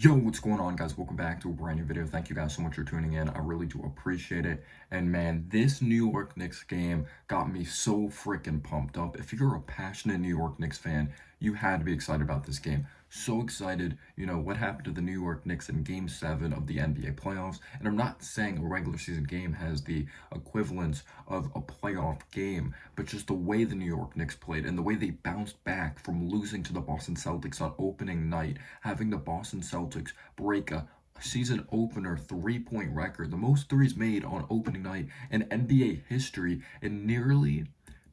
Yo, what's going on, guys? Welcome back to a brand new video. Thank you guys so much for tuning in. I really do appreciate it. And man, this New York Knicks game got me so freaking pumped up. If you're a passionate New York Knicks fan, you had to be excited about this game. So excited, what happened to the New York Knicks in Game 7 of the NBA playoffs. And I'm not saying a regular season game has the equivalence of a playoff game, but just the way the New York Knicks played and the way they bounced back from losing to the Boston Celtics on opening night, having the Boston Celtics break a season opener three-point record, the most threes made on opening night in NBA history, and nearly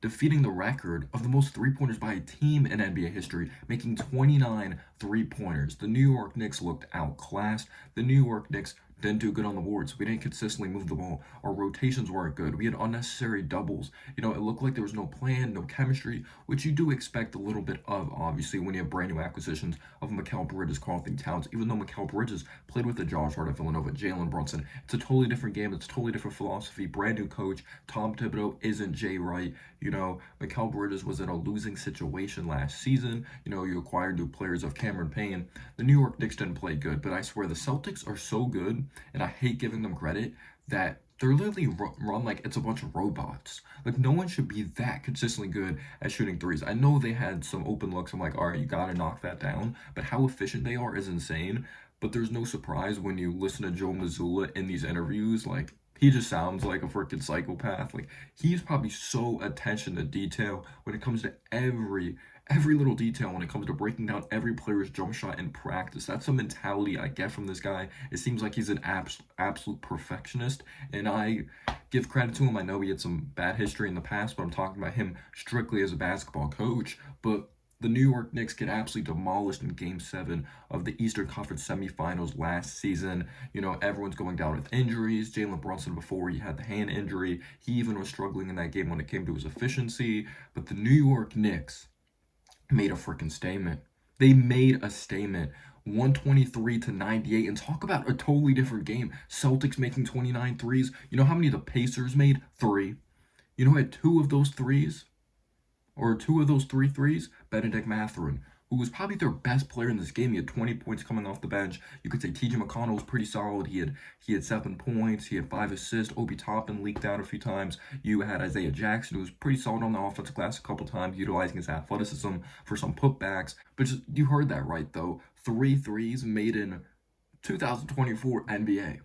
defeating the record of the most three-pointers by a team in NBA history, making 29 three-pointers. The New York Knicks looked outclassed. The New York Knicks didn't do good on the boards. We didn't consistently move the ball. Our rotations weren't good. We had unnecessary doubles. It looked like there was no plan, no chemistry, which you do expect a little bit of, obviously, when you have brand new acquisitions of Mikal Bridges, Carlton Towns. Even though Mikal Bridges played with the Josh Hart at Villanova, Jalen Brunson, it's a totally different game. It's a totally different philosophy. Brand new coach. Tom Thibodeau isn't Jay Wright. Mikal Bridges was in a losing situation last season. You acquired new players of Cameron Payne. The New York Knicks didn't play good, but I swear the Celtics are so good, and I hate giving them credit, that they're literally run like it's a bunch of robots. Like, no one should be that consistently good at shooting threes. I know they had some open looks. I'm like, all right, you got to knock that down. But how efficient they are is insane. But there's no surprise when you listen to Joe Mazzulla in these interviews. Like, he just sounds like a freaking psychopath. Like, he's probably so attention to detail when it comes to every little detail when it comes to breaking down every player's jump shot in practice. That's a mentality I get from this guy. It seems like he's an absolute perfectionist, and I give credit to him. I know he had some bad history in the past, but I'm talking about him strictly as a basketball coach. But the New York Knicks get absolutely demolished in Game 7 of the Eastern Conference semifinals last season. Everyone's going down with injuries. Jalen Brunson, before he had the hand injury, he even was struggling in that game when it came to his efficiency. But the New York Knicks made a freaking statement. They made a statement. 123-98, and talk about a totally different game. Celtics making 29 threes. You know how many the Pacers made? 3. You know who had 2 of those threes? Or 2 of those 3 threes? Benedict Mathurin, who was probably their best player in this game. He had 20 points coming off the bench. You could say TJ McConnell was pretty solid. He had 7 points. He had 5 assists. Obi Toppin leaked out a few times. You had Isaiah Jackson, who was pretty solid on the offensive glass a couple times, utilizing his athleticism for some putbacks. But you heard that right, though. 3 threes made in 2024 NBA.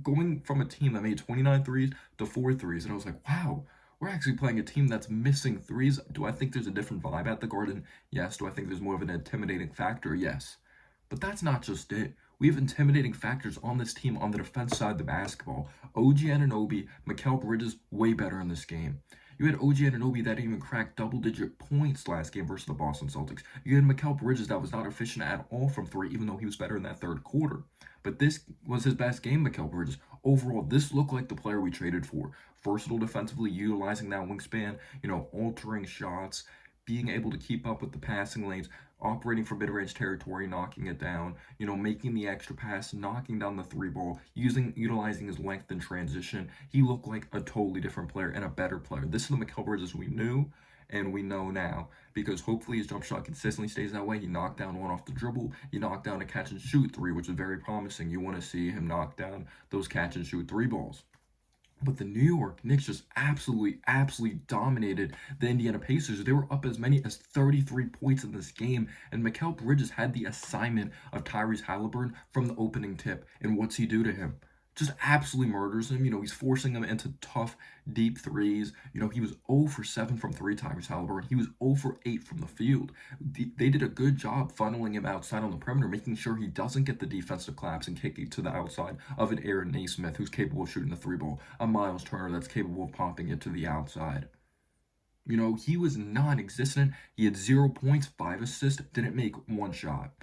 Going from a team that made 29 threes to 4 threes, and I was like, wow, we're actually playing a team that's missing threes. Do I think there's a different vibe at the Garden? Yes. Do I think there's more of an intimidating factor? Yes. But that's not just it. We have intimidating factors on this team on the defense side of the basketball. OG Anunoby, Mikal Bridges, way better in this game. You had OG Anunoby that even cracked double-digit points last game versus the Boston Celtics. You had Mikal Bridges that was not efficient at all from 3, even though he was better in that third quarter. But this was his best game, Mikal Bridges. Overall, this looked like the player we traded for. Versatile defensively, utilizing that wingspan, altering shots, being able to keep up with the passing lanes, operating from mid-range territory, knocking it down, making the extra pass, knocking down the 3 ball, utilizing his length in transition. He looked like a totally different player and a better player. This is the Mikal Bridges we knew and we know now, because hopefully his jump shot consistently stays that way. He knocked down one off the dribble. He knocked down a catch and shoot 3, which is very promising. You want to see him knock down those catch and shoot 3 balls. But the New York Knicks just absolutely dominated the Indiana Pacers. They were up as many as 33 points in this game, and Mikal Bridges had the assignment of Tyrese Halliburton from the opening tip. And what's he do to him? Just absolutely murders him. He's forcing him into tough, deep threes. He was 0 for 7 from 3 times, Halliburton. He was 0 for 8 from the field. They did a good job funneling him outside on the perimeter, making sure he doesn't get the defensive collapse and kicking to the outside of an Aaron Naismith, who's capable of shooting the 3 ball, a Miles Turner that's capable of popping it to the outside. He was non-existent. He had 0 points, 5 assists, didn't make 1 shot.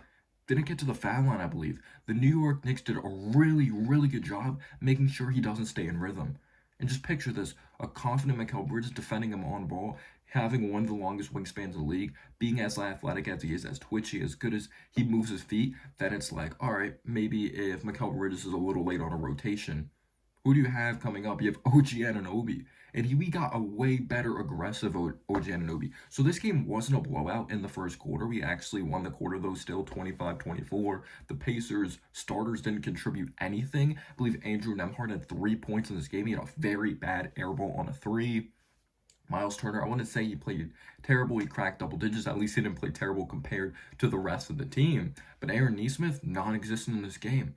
Didn't get to the foul line, I believe. The New York Knicks did a really good job making sure he doesn't stay in rhythm. And just picture this, a confident Mikal Bridges defending him on ball, having one of the longest wingspans in the league, being as athletic as he is, as twitchy, as good as he moves his feet, that it's like, all right, maybe if Mikal Bridges is a little late on a rotation, who do you have coming up? You have OG Anunoby. and we got a way better aggressive OG Anunoby. So this game wasn't a blowout in the first quarter. We actually won the quarter, though, still 25-24. The Pacers starters didn't contribute anything. I believe Andrew Nemhard had 3 points in this game. He had a very bad air ball on a three. Miles Turner, I want to say he played terrible. He cracked double digits. At least he didn't play terrible compared to the rest of the team. But Aaron Nesmith, non-existent in this game.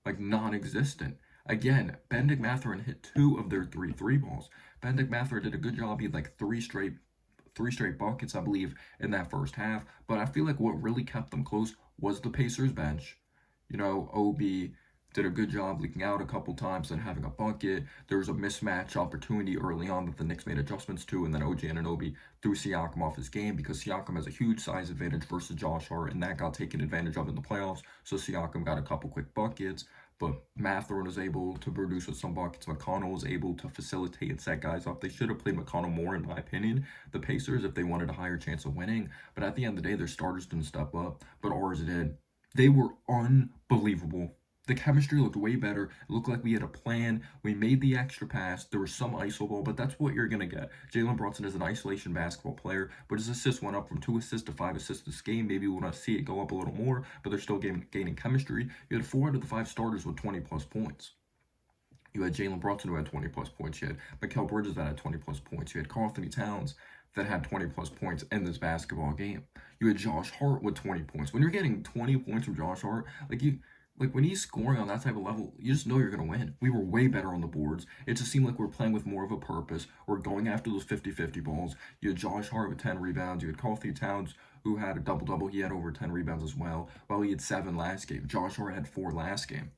Like, non-existent. Again, Benedict Mathurin hit 2 of their three balls. Benedict Mathurin did a good job. He had like three straight buckets, I believe, in that first half. But I feel like what really kept them close was the Pacers bench. OB did a good job leaking out a couple times and having a bucket. There was a mismatch opportunity early on that the Knicks made adjustments to, and then OG Anunoby threw Siakam off his game because Siakam has a huge size advantage versus Josh Hart, and that got taken advantage of in the playoffs. So Siakam got a couple quick buckets, but Mathurin was able to produce with some buckets. McConnell was able to facilitate and set guys up. They should have played McConnell more, in my opinion, the Pacers, if they wanted a higher chance of winning. But at the end of the day, their starters didn't step up, but ours did. They were unbelievable. The chemistry looked way better. It looked like we had a plan. We made the extra pass. There was some iso ball, but that's what you're going to get. Jalen Brunson is an isolation basketball player, but his assists went up from 2 assists to 5 assists this game. Maybe we want to see it go up a little more, but they're still gaining chemistry. You had 4 out of the 5 starters with 20-plus points. You had Jalen Brunson who had 20-plus points. You had Mikal Bridges that had 20-plus points. You had Karl-Anthony Towns that had 20-plus points in this basketball game. You had Josh Hart with 20 points. When you're getting 20 points from Josh Hart, like when he's scoring on that type of level, you just know you're going to win. We were way better on the boards. It just seemed like we are playing with more of a purpose. We're going after those 50-50 balls. You had Josh Hart with 10 rebounds. You had Karl-Anthony Towns who had a double-double. He had over 10 rebounds as well, while he had 7 last game. Josh Hart had 4 last game.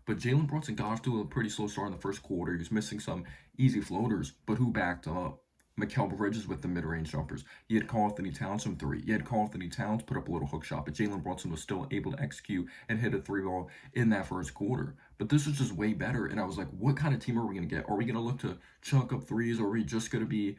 But Jalen Brunson got off to a pretty slow start in the first quarter. He was missing some easy floaters, but who backed him up? Mikal Bridges with the mid-range jumpers. He had Karl-Anthony Towns from 3. He had Karl-Anthony Towns put up a little hook shot, but Jalen Brunson was still able to execute and hit a 3-ball in that first quarter. But this was just way better, and I was like, what kind of team are we going to get? Are we going to look to chunk up threes, or are we just going to be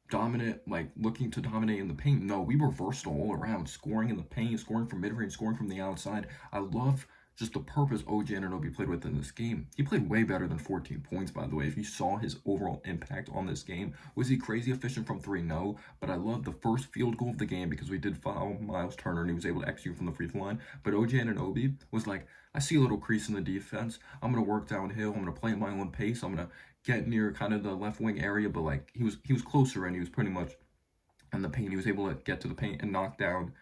dominant, like looking to dominate in the paint? No, we were versatile all around, scoring in the paint, scoring from mid-range, scoring from the outside. I love just the purpose OG Anunoby played with in this game. He played way better than 14 points, by the way. If you saw his overall impact on this game, was he crazy efficient from 3? No, but I love the first field goal of the game because we did foul Miles Turner and he was able to execute from the free throw line. But OG Anunoby was like, I see a little crease in the defense. I'm going to work downhill. I'm going to play at my own pace. I'm going to get near kind of the left wing area, but like he was closer and he was pretty much in the paint. He was able to get to the paint and knock down.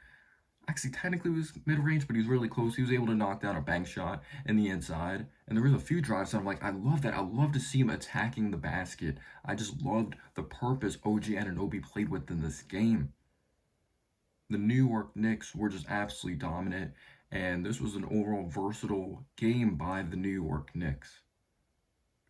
Actually, technically, it was mid-range, but he was really close. He was able to knock down a bank shot in the inside. And there was a few drives that I'm like, I love that. I love to see him attacking the basket. I just loved the purpose OG Anunoby played with in this game. The New York Knicks were just absolutely dominant, and this was an overall versatile game by the New York Knicks.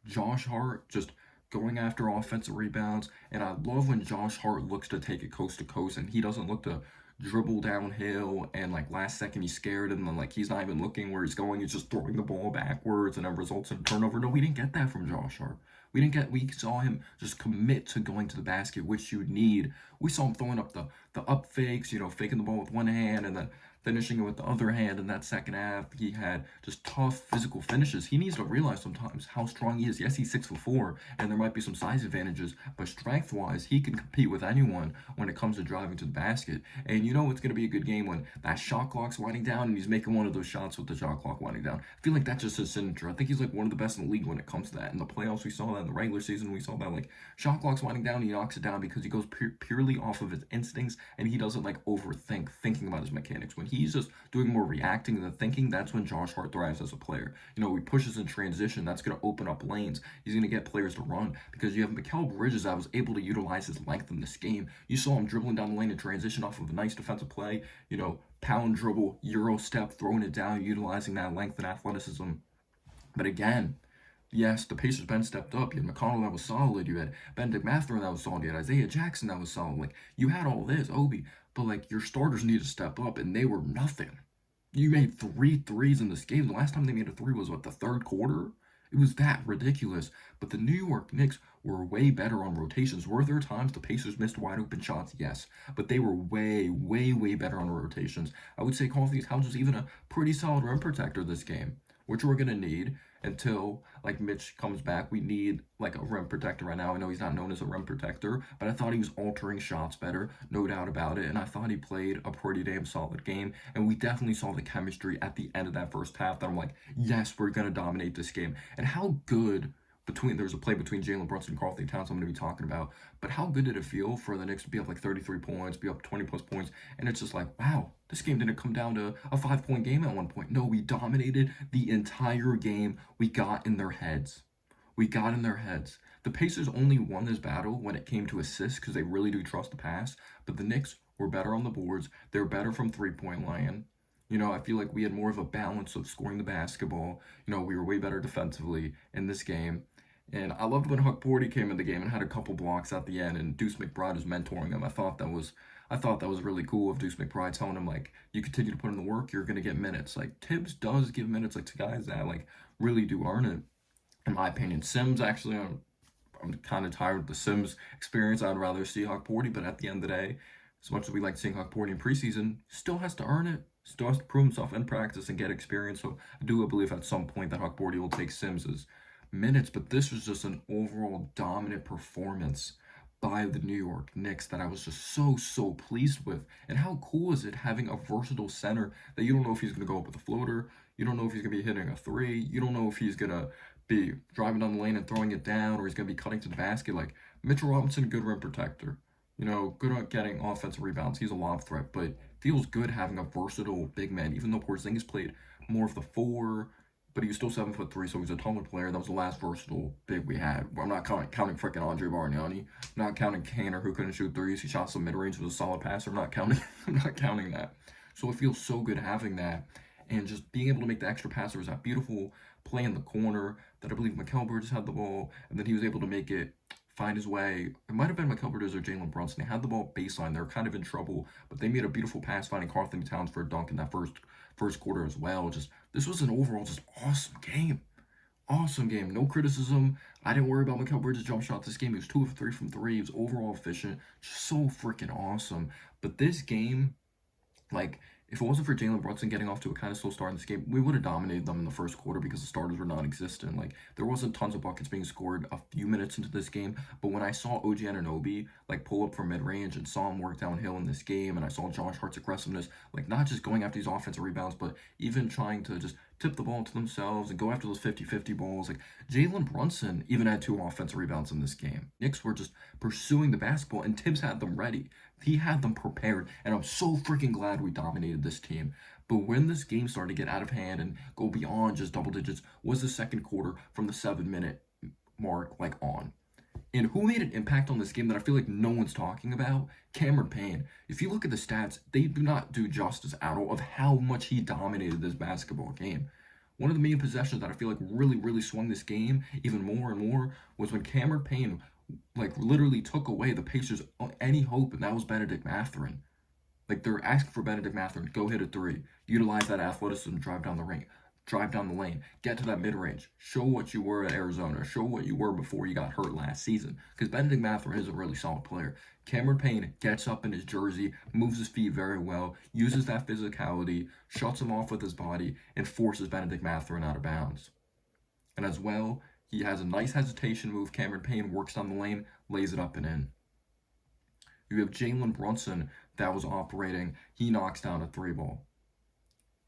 Josh Hart just going after offensive rebounds, and I love when Josh Hart looks to take it coast to coast, and he doesn't look to dribble downhill and like last second he's scared and then like he's not even looking where he's going. He's just throwing the ball backwards and it results in a turnover. No, we didn't get that from Josh Hart. We saw him just commit to going to the basket, which you need. We saw him throwing up the up fakes, faking the ball with one hand and then finishing it with the other hand in that second half. He had just tough physical finishes. He needs to realize sometimes how strong he is. Yes, he's 6'4", and there might be some size advantages, but strength-wise, he can compete with anyone when it comes to driving to the basket. And you know it's going to be a good game when that shot clock's winding down and he's making one of those shots with the shot clock winding down. I feel like that's just his signature. I think he's like one of the best in the league when it comes to that. In the playoffs, we saw that. In the regular season, we saw that. Like, shot clock's winding down, he knocks it down because he goes purely off of his instincts and he doesn't like overthink thinking about his mechanics. When he's just doing more reacting than thinking, that's when Josh Hart thrives as a player. He pushes in transition. That's going to open up lanes. He's going to get players to run because you have Mikal Bridges that was able to utilize his length in this game. You saw him dribbling down the lane in transition off of a nice defensive play, pound dribble, Euro step, throwing it down, utilizing that length and athleticism. But again, yes, the Pacers bench stepped up. You had McConnell that was solid. You had Benedict Mathurin that was solid. You had Isaiah Jackson that was solid. Like, you had all this, Obi, but like your starters need to step up, and they were nothing. You made 3 threes in this game. The last time they made a 3 was the third quarter? It was that ridiculous. But the New York Knicks were way better on rotations. Were there times the Pacers missed wide open shots? Yes, but they were way, way, way better on rotations. I would say Karl-Anthony Towns was even a pretty solid rim protector this game, which we're gonna need until like Mitch comes back. We need like a rim protector right now. I know he's not known as a rim protector, but I thought he was altering shots better, no doubt about it. And I thought he played a pretty damn solid game. And we definitely saw the chemistry at the end of that first half that I'm like, yes, we're gonna dominate this game. And how good there's a play between Jalen Brunson and Karl-Anthony Towns I'm going to be talking about. But how good did it feel for the Knicks to be up like 33 points, be up 20 plus points, and it's just like, wow, this game didn't come down to a 5 point game at one point. No, we dominated the entire game. We got in their heads. We got in their heads. The Pacers only won this battle when it came to assists because they really do trust the pass. But the Knicks were better on the boards. They're better from 3 point line. You know, I feel like we had more of a balance of scoring the basketball. You know, we were way better defensively in this game. And I loved when Huck Porty came in the game and had a couple blocks at the end, and Deuce McBride was mentoring him. I thought that was really cool of Deuce McBride telling him like, you continue to put in the work, you're gonna get minutes. Like Tibbs does give minutes like to guys that like really do earn it, in my opinion. Sims actually, I'm kind of tired of the Sims experience. I'd rather see Huck Porty, but at the end of the day, as much as we like seeing Huck Porty in preseason, still has to earn it. Still has to prove himself in practice and get experience. So I do believe at some point that Huck Porty will take Sims's minutes, but this was just an overall dominant performance by the New York Knicks that I was just so pleased with. And how cool is it having a versatile center that you don't know if he's going to go up with a floater, you don't know if he's going to be hitting a three, you don't know if he's going to be driving down the lane and throwing it down, or he's going to be cutting to the basket. Like Mitchell Robinson, good rim protector, you know, good at getting offensive rebounds. He's a lob threat, but feels good having a versatile big man, even though Porzingis played more of the four, but he was still 7'3", so he's a taller player. That was the last versatile big we had. I'm not counting freaking Andre Bargnani. I'm not counting Kanter, who couldn't shoot threes. He shot some mid range, was a solid passer. I'm not counting. I'm not counting that. So it feels so good having that, and just being able to make the extra pass. There was that beautiful play in the corner that I believe Mikal Bridges had the ball, and then he was able to make it find his way. It might have been Mikal Bridges or Jalen Brunson. They had the ball baseline. They were kind of in trouble, but they made a beautiful pass, finding Karl-Anthony Towns for a dunk in that first quarter as well. Just this was an overall just awesome game. Awesome game. No criticism. I didn't worry about Mikal Bridges' jump shot this game. He was 2 of 3 from 3. He was overall efficient. Just so freaking awesome. But this game, like, if it wasn't for Jalen Brunson getting off to a kind of slow start in this game, we would have dominated them in the first quarter because the starters were non-existent. Like, there wasn't tons of buckets being scored a few minutes into this game, but when I saw OG Anunoby, like, pull up from mid-range and saw him work downhill in this game, and I saw Josh Hart's aggressiveness, like, not just going after these offensive rebounds, but even trying to just tip the ball to themselves and go after those 50-50 balls. Like, Jalen Brunson even had 2 offensive rebounds in this game. Knicks were just pursuing the basketball, and Tibbs had them ready. He had them prepared, and I'm so freaking glad we dominated this team. But when this game started to get out of hand and go beyond just double digits was the second quarter from the 7-minute mark, like on. And who made an impact on this game that I feel like no one's talking about? Cameron Payne. If you look at the stats, they do not do justice at all of how much he dominated this basketball game. One of the main possessions that I feel like really swung this game even more and more was when Cameron Payne like literally took away the Pacers any hope, and that was Benedict Mathurin. Like they're asking for Benedict Mathurin, go hit a three, utilize that athleticism, drive down the ring, drive down the lane, get to that mid range, show what you were at Arizona, show what you were before you got hurt last season. Because Benedict Mathurin is a really solid player. Cameron Payne gets up in his jersey, moves his feet very well, uses that physicality, shuts him off with his body, and forces Benedict Mathurin out of bounds. And as well, he has a nice hesitation move. Cameron Payne works down the lane, lays it up and in. You have Jalen Brunson that was operating. He knocks down a 3 ball.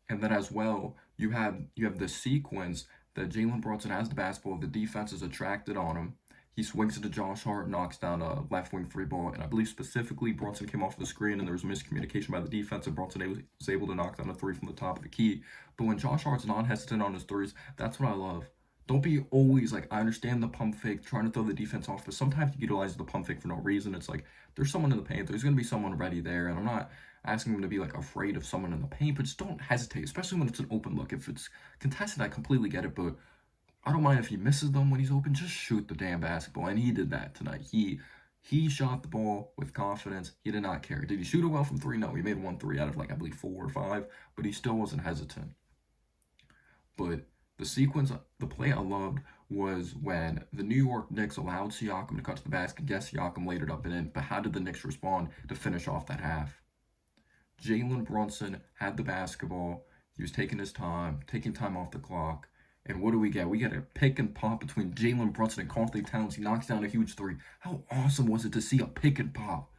And then as well, you have the sequence that Jalen Brunson has the basketball. The defense is attracted on him. He swings it to Josh Hart, knocks down a left wing 3 ball. And I believe specifically Brunson came off the screen and there was miscommunication by the defense, and Brunson was able to knock down a 3 from the top of the key. But when Josh Hart's non-hesitant on his threes, that's what I love. Don't be always like, I understand the pump fake, trying to throw the defense off, but sometimes you utilize the pump fake for no reason. It's like, there's someone in the paint, there's going to be someone ready there, and I'm not asking them to be like afraid of someone in the paint, but just don't hesitate, especially when it's an open look. If it's contested, I completely get it, but I don't mind if he misses them when he's open, just shoot the damn basketball, and he did that tonight. He shot the ball with confidence. He did not care. Did he shoot it well from 3? No, he made 1 3 out of like, I believe 4 or 5, but he still wasn't hesitant. But The sequence, the play I loved was when the New York Knicks allowed Siakam to cut to the basket. Yes, Siakam laid it up and in, but how did the Knicks respond to finish off that half? Jalen Brunson had the basketball. He was taking time off the clock. And what do we get? We get a pick and pop between Jalen Brunson and Karl Towns. He knocks down a huge three. How awesome was it to see a pick and pop?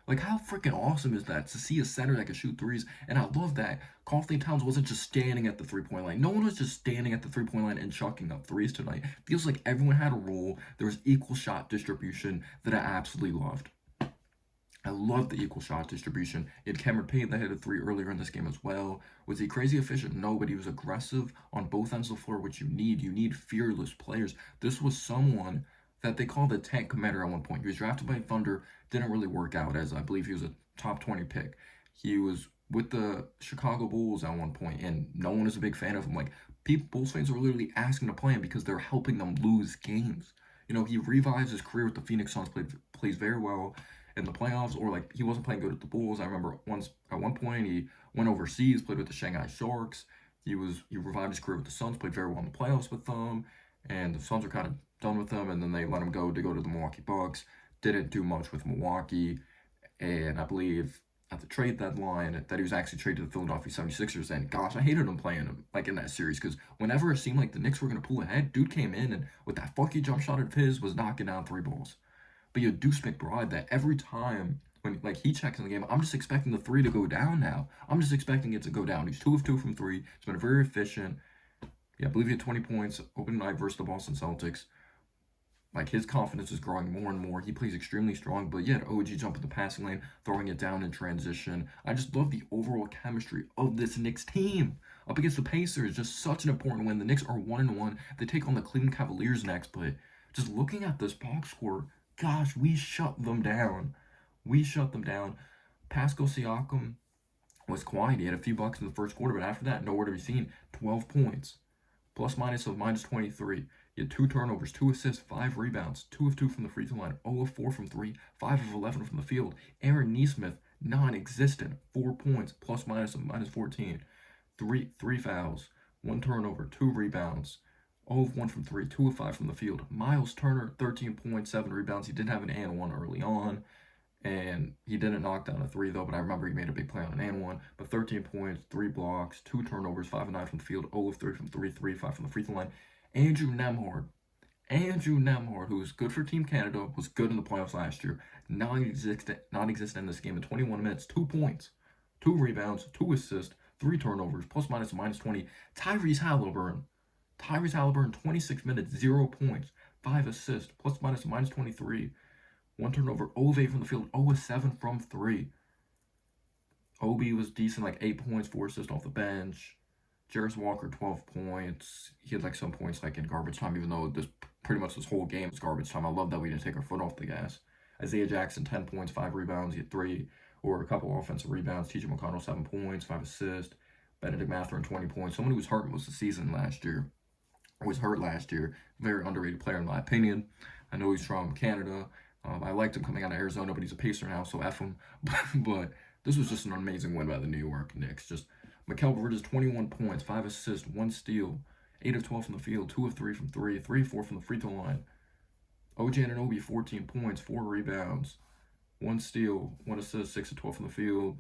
Like, how freaking awesome is that to see a center that can shoot threes? And I love that Karl Towns wasn't just standing at the three-point line. No one was just standing at the three-point line and chucking up threes tonight. Feels like everyone had a role. There was equal shot distribution that I absolutely loved. I love the equal shot distribution. You had Cameron Payne that hit a three earlier in this game as well. Was he crazy efficient? No, but he was aggressive on both ends of the floor, which you need. You need fearless players. This was someone that they called the tank commander at one point. He was drafted by Thunder, didn't really work out, as I believe he was a top 20 pick. He was with the Chicago Bulls at one point, and no one is a big fan of him. Like, Bulls fans are literally asking to play him because they're helping them lose games. You know, he revives his career with the Phoenix Suns, plays very well in the playoffs, or like he wasn't playing good at the Bulls. I remember at one point he went overseas, played with the Shanghai Sharks. He revived his career with the Suns, played very well in the playoffs with them, and the Suns were kind of done with him, and then they let him go to the Milwaukee Bucks. Didn't do much with Milwaukee, and I believe at the trade deadline that he was actually traded to the Philadelphia 76ers, and gosh, I hated him playing him like in that series, because whenever it seemed like the Knicks were going to pull ahead, dude came in and with that funky jump shot of his was knocking down three balls. But you had Deuce McBride that every time when like he checks in the game, I'm just expecting the three to go down now. I'm just expecting it to go down. He's 2 of 2 from three. He's been very efficient. Yeah, I believe he had 20 points opening night versus the Boston Celtics. Like, his confidence is growing more and more. He plays extremely strong, but yet OG jump in the passing lane, throwing it down in transition. I just love the overall chemistry of this Knicks team. Up against the Pacers, just such an important win. The Knicks are 1-1. They take on the Cleveland Cavaliers next, but just looking at this box score, gosh, we shut them down. We shut them down. Pascal Siakam was quiet. He had a few bucks in the first quarter, but after that, nowhere to be seen. 12 points. Plus minus of minus 23. He had 2 turnovers, 2 assists, 5 rebounds, 2 of 2 from the free throw line, 0 of 4 from 3, 5 of 11 from the field. Aaron Nesmith, non-existent, 4 points, plus minus of minus 14. 3 fouls, 1 turnover, 2 rebounds, 0 of 1 from 3, 2 of 5 from the field. Miles Turner, 13 points, 7 rebounds. He did have an and-one early on, and he didn't knock down a 3, though, but I remember he made a big play on an and-one. But 13 points, 3 blocks, 2 turnovers, 5 of 9 from the field, 0 of 3 from 3, 3 of 5 from the free throw line. Andrew Nembhard, who was good for Team Canada, was good in the playoffs last year. Non-existent in this game in 21 minutes. 2 points, 2 rebounds, 2 assists, 3 turnovers, plus minus minus 20. Tyrese Halliburton, 26 minutes, 0 points, 5 assists, plus minus minus 23. 1 turnover, 0 of 8 from the field, 0 of 7 from 3. Obi was decent, like 8 points, 4 assists off the bench. Jarris Walker, 12 points. He had like some points like in garbage time, even though pretty much this whole game was garbage time. I love that we didn't take our foot off the gas. Isaiah Jackson, 10 points, 5 rebounds. He had 3 or a couple offensive rebounds. TJ McConnell, 7 points, 5 assists. Benedict Mathurin, 20 points. Someone who was hurt most of the season last year. Very underrated player in my opinion. I know he's from Canada. I liked him coming out of Arizona, but he's a Pacer now, so F him. But this was just an amazing win by the New York Knicks. Just Mikal Bridges, 21 points, 5 assists, 1 steal, 8 of 12 from the field, 2 of 3 from 3, 3 of 4 from the free throw line. OG Anunoby, 14 points, 4 rebounds, 1 steal, 1 assist, 6 of 12 from the field,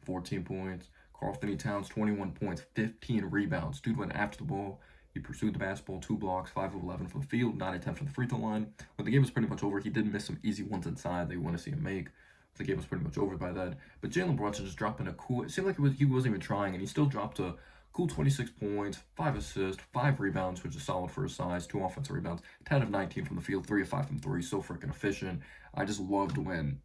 14 points. Karl Towns, 21 points, 15 rebounds. Dude went after the ball. He pursued the basketball, 2 blocks, 5 of 11 from the field, 9 attempts from the free throw line. When the game was pretty much over, he did miss some easy ones inside that you want to see him make. The game was pretty much over by then. But Jalen Brunson just dropping a cool... It seemed like he wasn't even trying, and he still dropped a cool 26 points, 5 assists, 5 rebounds, which is solid for his size, 2 offensive rebounds, 10 of 19 from the field, 3 of 5 from 3. So freaking efficient. I just loved when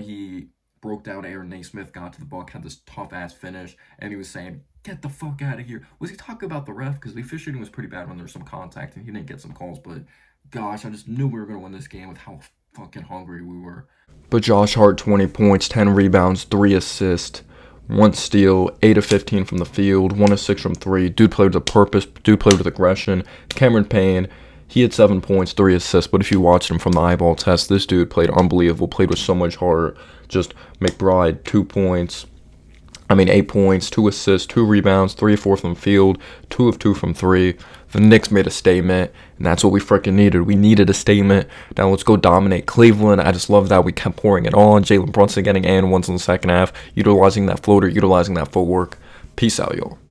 he broke down Aaron Nesmith, got to the buck, had this tough-ass finish, and he was saying, "Get the fuck out of here." Was he talking about the ref? Because the officiating was pretty bad when there was some contact, and he didn't get some calls. But, gosh, I just knew we were going to win this game with how fucking hungry we were. But Josh Hart, 20 points, 10 rebounds, 3 assists, 1 steal, 8 of 15 from the field, 1 of 6 from 3. Dude played with a purpose. Dude played with aggression. Cameron Payne, he had 7 points, 3 assists. But if you watched him from the eyeball test, this dude played unbelievable. Played with so much heart. Just McBride, 2 points. I mean, 8 points, 2 assists, 2 rebounds, 3 of 4 from the field, 2 of 2 from three. The Knicks made a statement, and that's what we freaking needed. We needed a statement. Now let's go dominate Cleveland. I just love that we kept pouring it on. Jalen Brunson getting and ones in the second half, utilizing that floater, utilizing that footwork. Peace out, y'all.